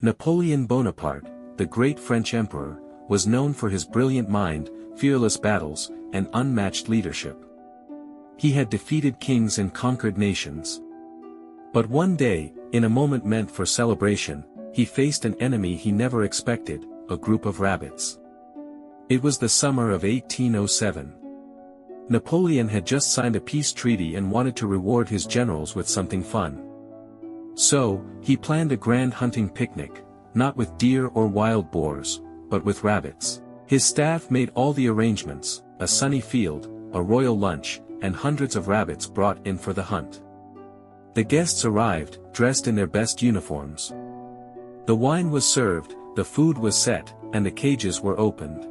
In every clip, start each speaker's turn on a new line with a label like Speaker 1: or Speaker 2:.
Speaker 1: Napoleon Bonaparte, the great French emperor, was known for his brilliant mind, fearless battles, and unmatched leadership. He had defeated kings and conquered nations. But one day, in a moment meant for celebration, he faced an enemy he never expected, a group of rabbits. It was the summer of 1807. Napoleon had just signed a peace treaty and wanted to reward his generals with something fun. So, he planned a grand hunting picnic, not with deer or wild boars, but with rabbits. His staff made all the arrangements, a sunny field, a royal lunch, and hundreds of rabbits brought in for the hunt. The guests arrived, dressed in their best uniforms. The wine was served, the food was set, and the cages were opened.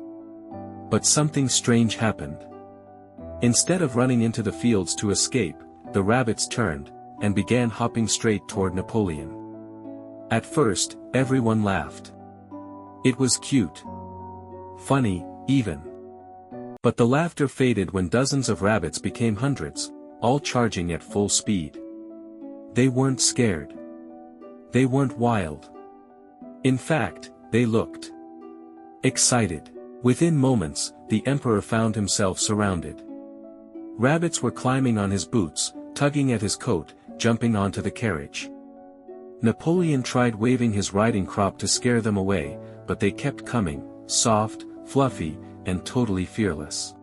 Speaker 1: But something strange happened. Instead of running into the fields to escape, the rabbits turned, and began hopping straight toward Napoleon. At first, everyone laughed. It was cute. Funny, even. But the laughter faded when dozens of rabbits became hundreds, all charging at full speed. They weren't scared. They weren't wild. In fact, they looked excited. Within moments, the emperor found himself surrounded. Rabbits were climbing on his boots, tugging at his coat, jumping onto the carriage. Napoleon tried waving his riding crop to scare them away, but they kept coming, soft, fluffy, and totally fearless.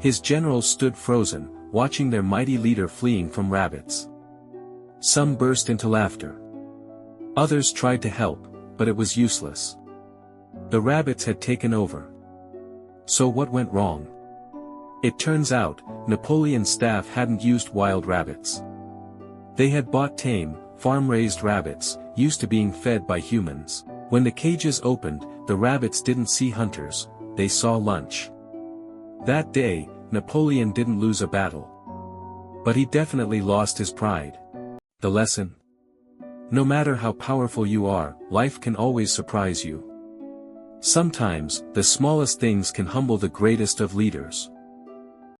Speaker 1: His generals stood frozen, watching their mighty leader fleeing from rabbits. Some burst into laughter. Others tried to help, but it was useless. The rabbits had taken over. So what went wrong? It turns out, Napoleon's staff hadn't used wild rabbits. They had bought tame, farm-raised rabbits, used to being fed by humans. When the cages opened, the rabbits didn't see hunters, they saw lunch. That day, Napoleon didn't lose a battle. But he definitely lost his pride. The lesson? No matter how powerful you are, life can always surprise you. Sometimes, the smallest things can humble the greatest of leaders.